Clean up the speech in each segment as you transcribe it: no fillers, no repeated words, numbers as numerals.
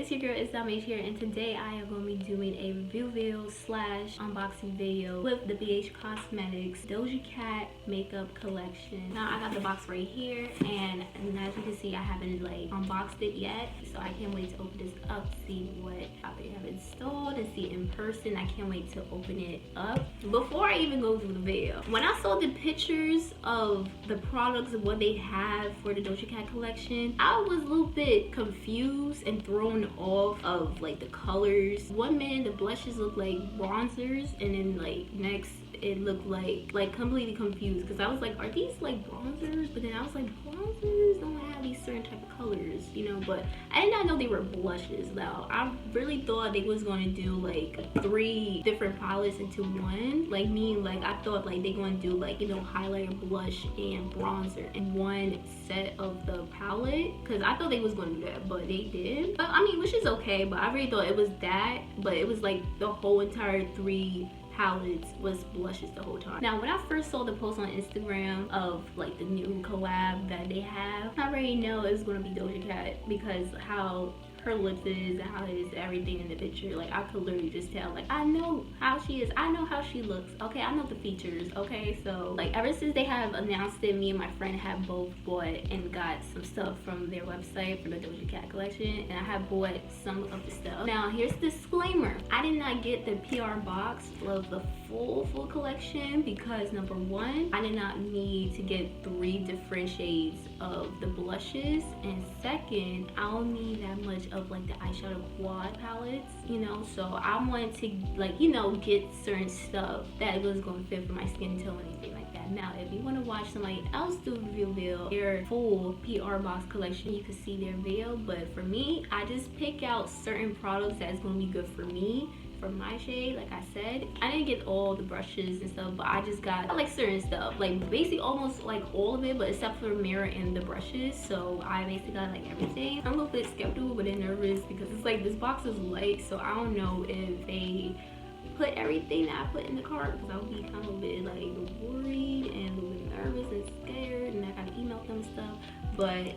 it's your girl ItsDymaeshia, and today I am going to be doing a review video slash unboxing video with the Bhcosmetics Doja Cat makeup collection. Now I got the box right here, and as you can see, I haven't like unboxed it yet, so I can't wait to open this up, see what they have installed, and see it in person. I can't wait to open it up. Before I even go through the video, when I saw the pictures of the products and what they have for the Doja Cat collection, I was a little bit confused and thrown off of like the colors. One minute the blushes look like bronzers, and then like next it looked like completely confused, because I was like, are these like bronzers? But then I was like, bronzers don't have these certain type of colors, you know. But I did not know they were blushes. Now I really thought they was going to do like 3 different palettes into one, like I thought like they going to do like, you know, highlighter, blush, and bronzer in one set of the palette, because I thought they was going to do that, but they did. But I mean, which is okay, but I really thought it was that, but it was like the whole entire 3 palettes was blushes the whole time. Now when I first saw the post on Instagram of like the new collab that they have, I already know it's gonna be Doja Cat, because how her lips is and how it is everything in the picture. Like I could literally just tell, like I know how she is, I know how she looks, okay, I know the features, okay. So like ever since they have announced it, me and my friend have both bought and got some stuff from their website for the Doja Cat collection, and I have bought some of the stuff. Now here's the disclaimer: I did not get the PR box of the full collection, because number one, I did not need to get 3 different shades of the blushes, and second, I don't need that much of like the eyeshadow quad palettes, you know. So I wanted to, like, you know, get certain stuff that was going to fit for my skin tone and anything like that. Now if you want to watch somebody else do a review video, their full PR box collection, you can see their video. But for me, I just pick out certain products that's going to be good for me, for my shade. Like I said, I didn't get all the brushes and stuff, but I just got like certain stuff, like basically almost like all of it, but except for the mirror and the brushes. So I basically got like everything. I'm a little bit skeptical but then nervous, because it's like this box is light, so I don't know if they put everything that I put in the cart, because I'll be kind of a bit like worried and a little bit nervous and scared, and I gotta email them stuff. But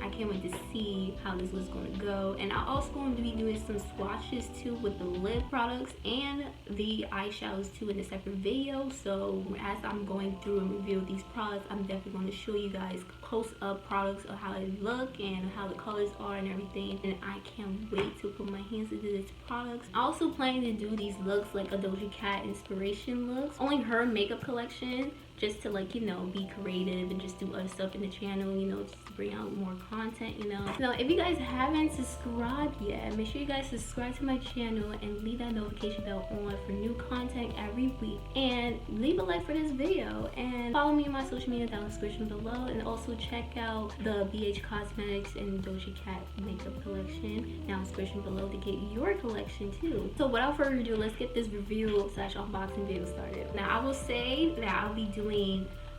I can't wait to see how this was going to go. And I'm also going to be doing some swatches too with the lip products and the eyeshadows too in a separate video. So as I'm going through and review these products, I'm definitely going to show you guys close up products of how they look and how the colors are and everything. And I can't wait to put my hands into these products. I also plan to do these looks like a Doja Cat inspiration looks, only her makeup collection, just to, like, you know, be creative and just do other stuff in the channel, you know, just to bring out more content, you know. Now if you guys haven't subscribed yet, make sure you guys subscribe to my channel and leave that notification bell on for new content every week, and leave a like for this video, and follow me on my social media down in the description below, and also check out the Bhcosmetics and Doja Cat makeup collection down in the description below to get your collection too. So without further ado, let's get this review slash unboxing video started. Now I will say that I'll be doing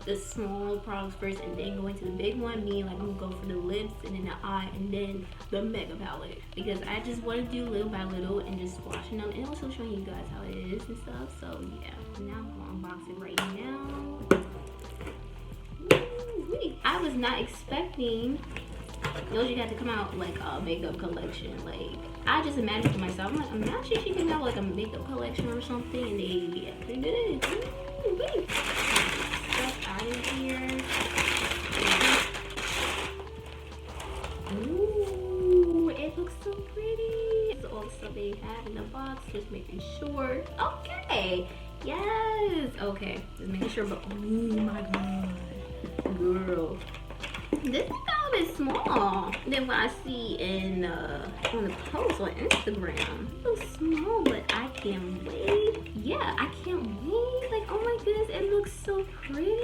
the small products first and then going to the big one, meaning like I'm gonna go for the lips and then the eye and then the mega palette, because I just want to do little by little and just swatching them and also showing you guys how it is and stuff. So yeah, now I'm gonna unbox it right now. Woo-wee. I was not expecting Doja Cat to come out like a makeup collection. Like I just imagined to myself, I'm like, I'm not sure she came out like a makeup collection or something, and they did. Woo-wee. Stuff out of here. Ooh, it looks so pretty. This is all the stuff they have in the box, just making sure. Okay, yes, okay, just making sure. But oh my god, girl, this is a bit small than what I see in on the post on Instagram. It looks small, but I can't wait. Yeah, I can't wait. Like, oh my goodness, it looks so pretty.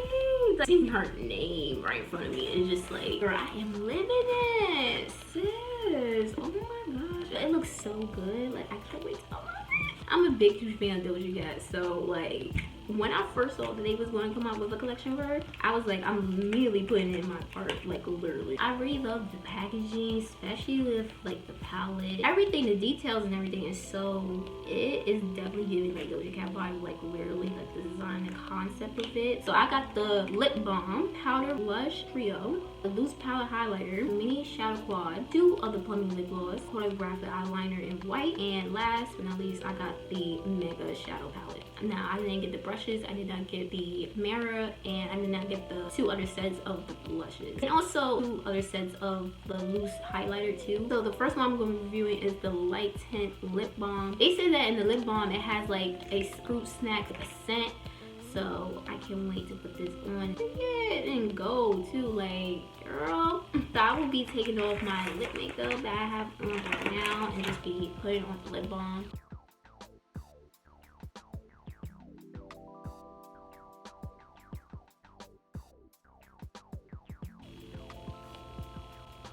Like, seeing her name right in front of me is just like, girl, I am living it, sis. Oh my gosh, it looks so good. Like, I can't wait. Oh my god, I'm a big huge fan of Doja Cat, so like when I first saw that they was going to come out with a collection for her, I was like, I'm immediately putting it in my cart, like literally. I really love the packaging, especially with like the palette. Everything, the details and everything is so, it is definitely giving like Doja Cat vibe, like literally like the design and concept of it. So I got the Lip Balm Powder Blush Trio, the Loose Palette Highlighter, Mini Shadow Quad, 2 of the Plumping Lip Gloss, Caligraphy Eyeliner in white, and last but not least, I got the Mega Shadow Palette. Now, I didn't get the brushes, I did not get the mirror, and I did not get the 2 other sets of the blushes. And also 2 other sets of the loose highlighter too. So the first one I'm going to be reviewing is the Light Tint Lip Balm. They say that in the lip balm it has like a fruit snack scent. So I can't wait to put this on. Yeah, and go too, like, girl. So I will be taking off my lip makeup that I have on right now and just be putting on the lip balm.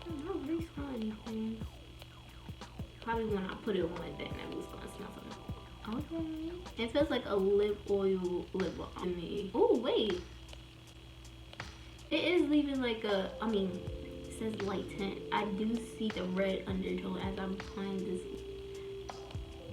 I don't really smell anything. Probably when I put it on, then I was gonna smell something. Okay. It feels like a lip oil lip balm to me. Oh wait. It is leaving like a, I mean, it says light tint. I do see the red undertone as I'm applying this.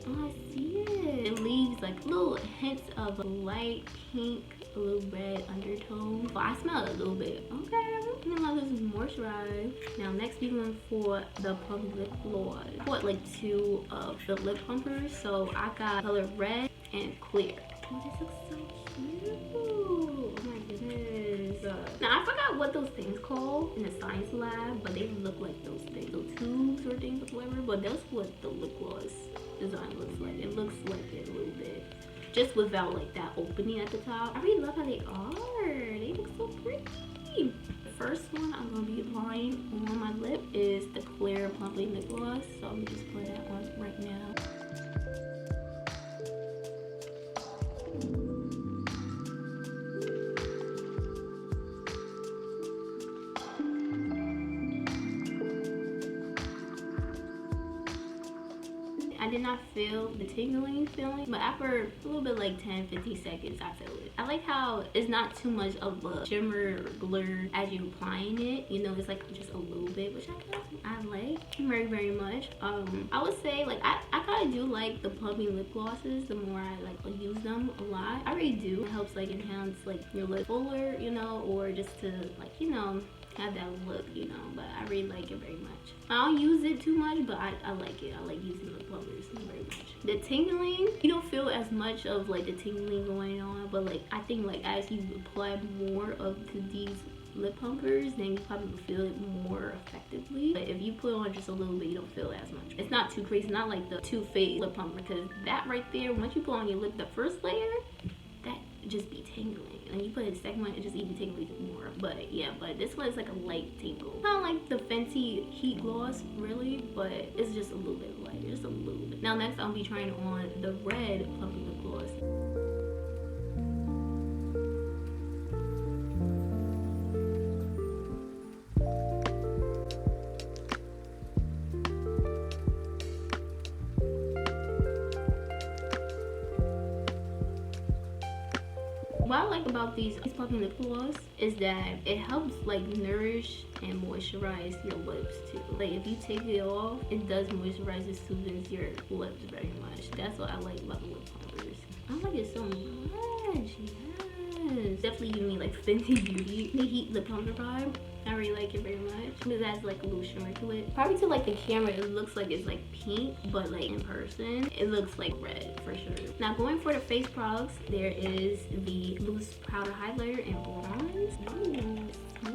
Oh, I see it. It leaves like little hints of a light pink, a little red undertone. But I smell it a little bit. Okay. I'm gonna let this moisturize. Now next we're going for the Plumping Lip Gloss. I bought like 2 of the lip pumpers. So I got color red and clear. Oh, this looks so cute. Oh my goodness. Now I forgot what those things called in the science lab, but they look like those things. Those tubes or things or whatever. But that's what the lip gloss design looks like. It looks like it a little bit. Just without like that opening at the top. I really love how they are. They look so pretty. The first one I'm going to be applying on my lip is the clear Plumping Lip Gloss. So I'm just putting that on right now. I did not feel the tingling feeling, but after a little bit like 10-15 seconds I feel it. I like how it's not too much of a shimmer or blur as you're applying it, you know, it's like just a little bit, which I like very much. I would say like I kind of do like the Plumping lip glosses the more I like use them a lot. I really do. It helps like enhance like your lip fuller, you know, or just to like, you know, have that look, you know, but I really like it very much. I don't use it too much, but I like it. I like using the plumpers very much. The tingling, you don't feel as much of like the tingling going on, but like I think like as you apply more of these lip pumpers, then you probably will feel it more effectively. But if you put on just a little bit, you don't feel it as much. It's not too crazy, not like the Too Faced lip pumper, because that right there, once you put on your lip, the first layer, that just be tingling. And you put in the second one, it just even tingles more. But yeah, but this one is like a light tingle. Not like the Fenty Heat Gloss, really, but it's just a little bit lighter, just a little bit. Now next I'll be trying on the red Plumping Lip Gloss. What I like about these Plumping lip gloss is that it helps like nourish and moisturize your lips too. Like if you take it off, it does moisturize and soothes your lips very much. That's what I like about the lip pumpers. I like it so much. Yes, definitely give me like Fenty Beauty the Heat lip pumper vibe. I really like it very much because it has like a little shimmer to it. Probably to like the camera it looks like it's like pink, but like in person it looks like red for sure. Now going for the face products, there is the loose powder highlighter and bronze. Ooh, so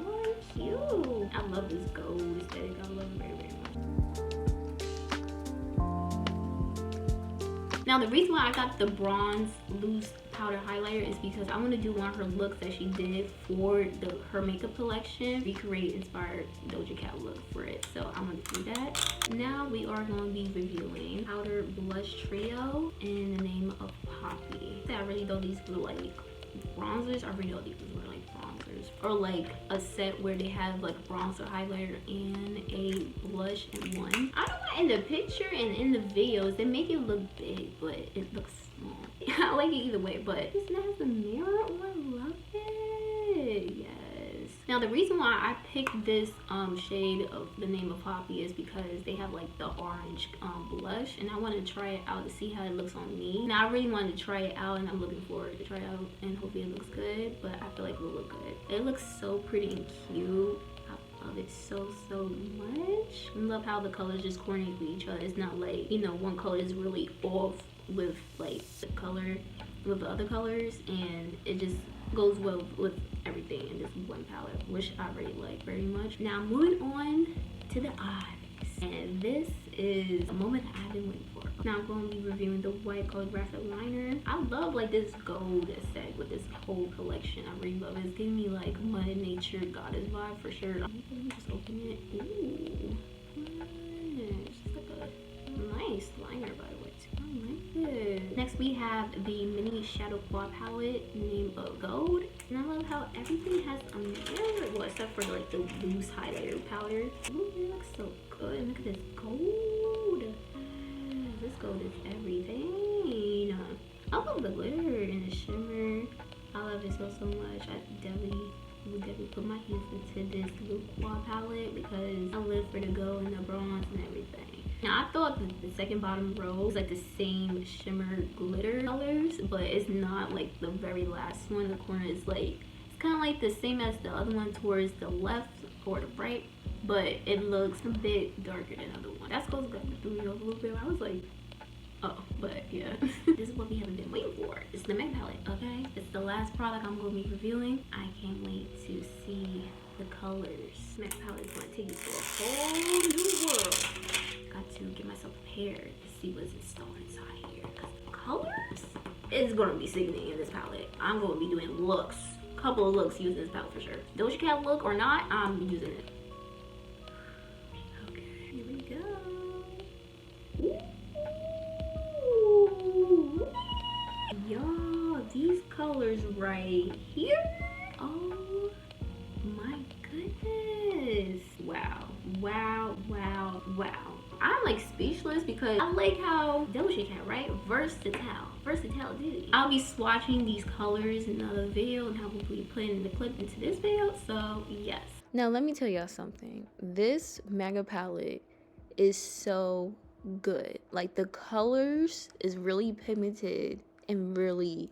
cute. I love this gold aesthetic. I love it very much. Now the reason why I got the bronze loose powder highlighter is because I want to do one of her looks that she did for her makeup collection. Recreate inspired Doja Cat look for it. So I'm going to do that. Now we are going to be reviewing Powder Blush Trio in the name of Poppy. I really thought these were like bronzers. I really thought these were like bronzers. or like a set where they have like bronzer, highlighter, and a blush in one. I don't know, in the picture and in the videos they make it look big, but it looks small. I like it either way, but this has the mirror on. Love it. Yes. Now the reason why I picked this shade of the name of Poppy is because they have like the orange blush, and I wanted to try it out to see how it looks on me. Now I really wanted to try it out, and I'm looking forward to try it out, and hopefully it looks good, but I feel like it will look good. It looks so pretty and cute. I love it so much. I love how the colors just coordinate with each other. It's not like, you know, one color is really off with like the color with the other colors, and it just goes well with everything in this one palette, which I really like very much. Now moving on to the eyes, and this is a moment that I've been waiting for. Now I'm going to be reviewing the white Caligraphy liner. I love like this gold aesthetic with this whole collection. I really love it. It's giving me like Mother Nature goddess vibe for sure. Let me just open it. Ooh, it's like a nice liner by the way too. I like it. Next we have the mini shadow quad palette named Gold, and I love how everything has a mirror, well except for like the loose highlighter powder. Ooh, it looks so good. Look at this gold. This gold is everything. I love the glitter and the shimmer. I love it so much. I would definitely put my hands into this little quad palette because I live for the gold and the bronze and everything. Now I thought the second bottom row was like the same shimmer glitter colors, but it's not. Like the very last one, the corner is like, it's kind of like the same as the other one towards the left or the right, but it looks a bit darker than the other one. That's supposed to threw me off a little bit. I was like, oh, but yeah. This is what we haven't been waiting for. It's the Meg palette, okay? It's the last product I'm going to be reviewing. I can't wait to see the colors. Meg palette is going to take you to a whole new world. Got to get myself prepared to see what's installed inside here. Because the colors is going to be sickening in this palette. I'm going to be doing looks. A couple of looks using this palette for sure. Doja Cat look or not, I'm using it. Okay, here we go. Ooh. Y'all, these colors right here. Oh my goodness. Wow. I'm like speechless because I like how Doja Cat, right? Versatile dude. I'll be swatching these colors in another video, and I will be putting the clip into this video, so yes. Now let me tell y'all something. This mega palette is so good. Like the colors is really pigmented and really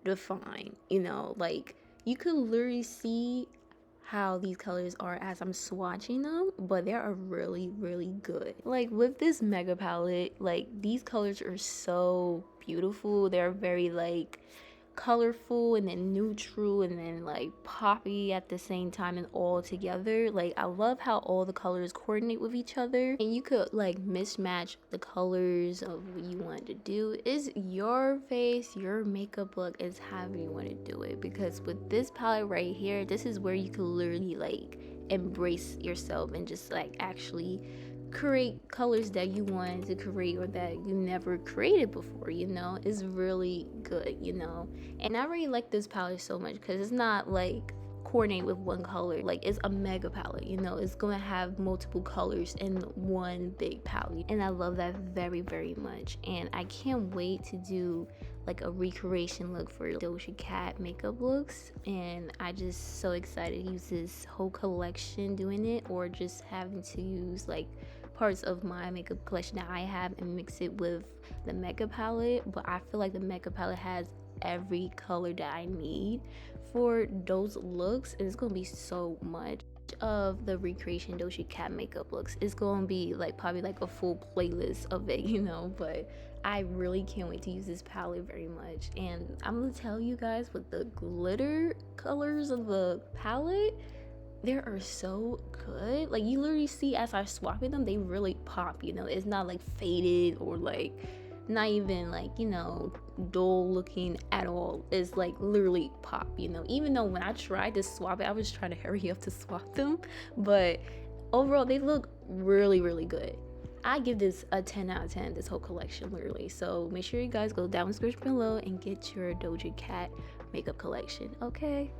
defined, you know, like you could literally see how these colors are as I'm swatching them, but they are really good. Like with this mega palette, like these colors are so beautiful. They're very like colorful and then neutral and then like poppy at the same time and all together. Like I love how all the colors coordinate with each other, and you could like mismatch the colors of what you want to do. Is your face, your makeup look is however you want to do it, because with this palette right here, this is where you could literally like embrace yourself and just like actually create colors that you wanted to create or that you never created before, you know. It's really good, you know. And I really like this palette so much because it's not like coordinate with one color. Like it's a mega palette, you know. It's gonna have multiple colors in one big palette, and I love that very much. And I can't wait to do like a recreation look for Doja Cat makeup looks, and I just so excited to use this whole collection doing it, or just having to use like parts of my makeup collection that I have and mix it with the Mega palette. But I feel like the Mega palette has every color that I need for those looks, and it's gonna be so much of the recreation Doja Cat makeup looks. It's gonna be like probably like a full playlist of it, you know. But I really can't wait to use this palette very much. And I'm gonna tell you guys, with the glitter colors of the palette, they are so good. Like you literally see as I swap them, they really pop, you know. It's not like faded or like not even like, you know, dull looking at all. It's like literally pop, you know. Even though when I tried to swap it, I was trying to hurry up to swap them, but overall they look really good. I give this a 10 out of 10, this whole collection literally. So make sure you guys go down in the description below and get your Doja Cat makeup collection, okay?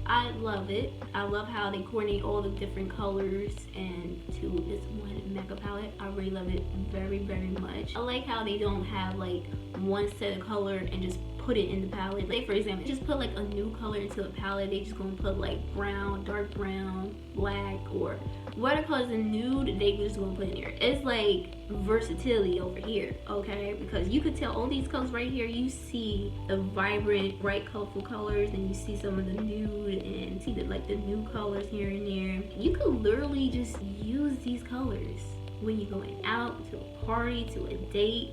I love it. I love how they coordinate all the different colors and to this one makeup palette. I really love it very, very much. I like how they don't have like one set of color and just put it in the palette. Like for example, just put like a new color into a palette. They just gonna put like brown, dark brown, black, or what colors in nude, they just gonna put in here. It's like versatility over here, okay? Because you could tell all these colors right here, you see the vibrant, bright, colorful colors, and you see some of the nude and see the like the new colors here and there. You could literally just use these colors when you're going out to a party, to a date,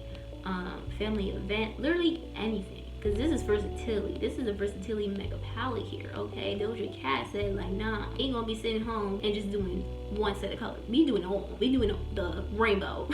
family event, literally anything. Because this is versatility. This is a versatility makeup palette here, okay? Doja Cat said, like, nah, ain't gonna be sitting home and just doing one set of colors. We doing all. We doing the rainbow.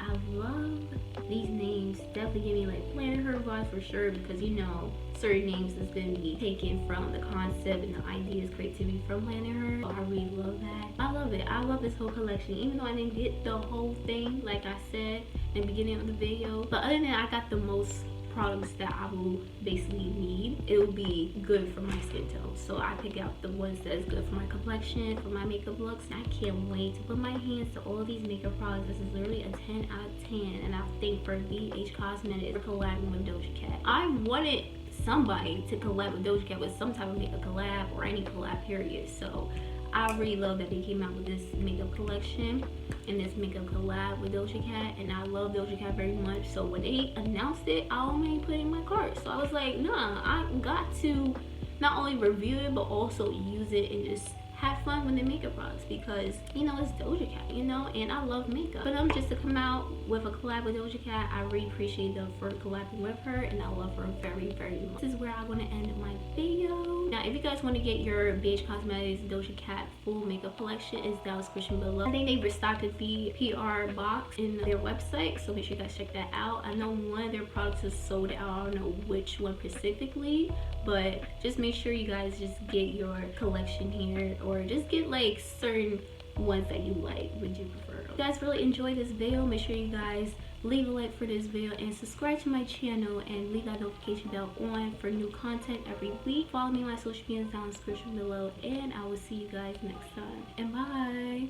I love these names. Definitely give me, like, Planet Her vibes for sure. Because, you know, certain names is going to be taken from the concept and the ideas, creativity from Planet Her. So I really love that. I love it. I love this whole collection. Even though I didn't get the whole thing, like I said in the beginning of the video. But other than that, I got the most products that I will basically need. It will be good for my skin tone, so I pick out the ones that's good for my complexion, for my makeup looks. I can't wait to put my hands to all these makeup products. This is literally a 10 out of 10, and I think for Bhcosmetics for collabing with Doja Cat, I wanted somebody to collab with Doja Cat with some type of makeup collab or any collab period. So I really love that they came out with this makeup collection and this makeup collab with Doja Cat, and I love Doja Cat very much. So when they announced it, I only put it in my cart. So I was like, nah, I got to not only review it but also use it and just have fun with the makeup products, because you know it's Doja Cat, you know, and I love makeup. But just to come out with a collab with Doja Cat, I really appreciate them for collabing with her, and I love her very, very much. This is where I'm gonna end my video. Now, if you guys want to get your Bhcosmetics Doja Cat full makeup collection, it's down in the description below. I think they restocked the PR box in their website, so make sure you guys check that out. I know one of their products is sold out. I don't know which one specifically, but just make sure you guys just get your collection here, or just get like certain ones that you like. Would you prefer? If you guys really enjoyed this video, make sure you guys leave a like for this video and subscribe to my channel and leave that notification bell on for new content every week. Follow me on my social media down in the description below, and I will see you guys next time, and bye.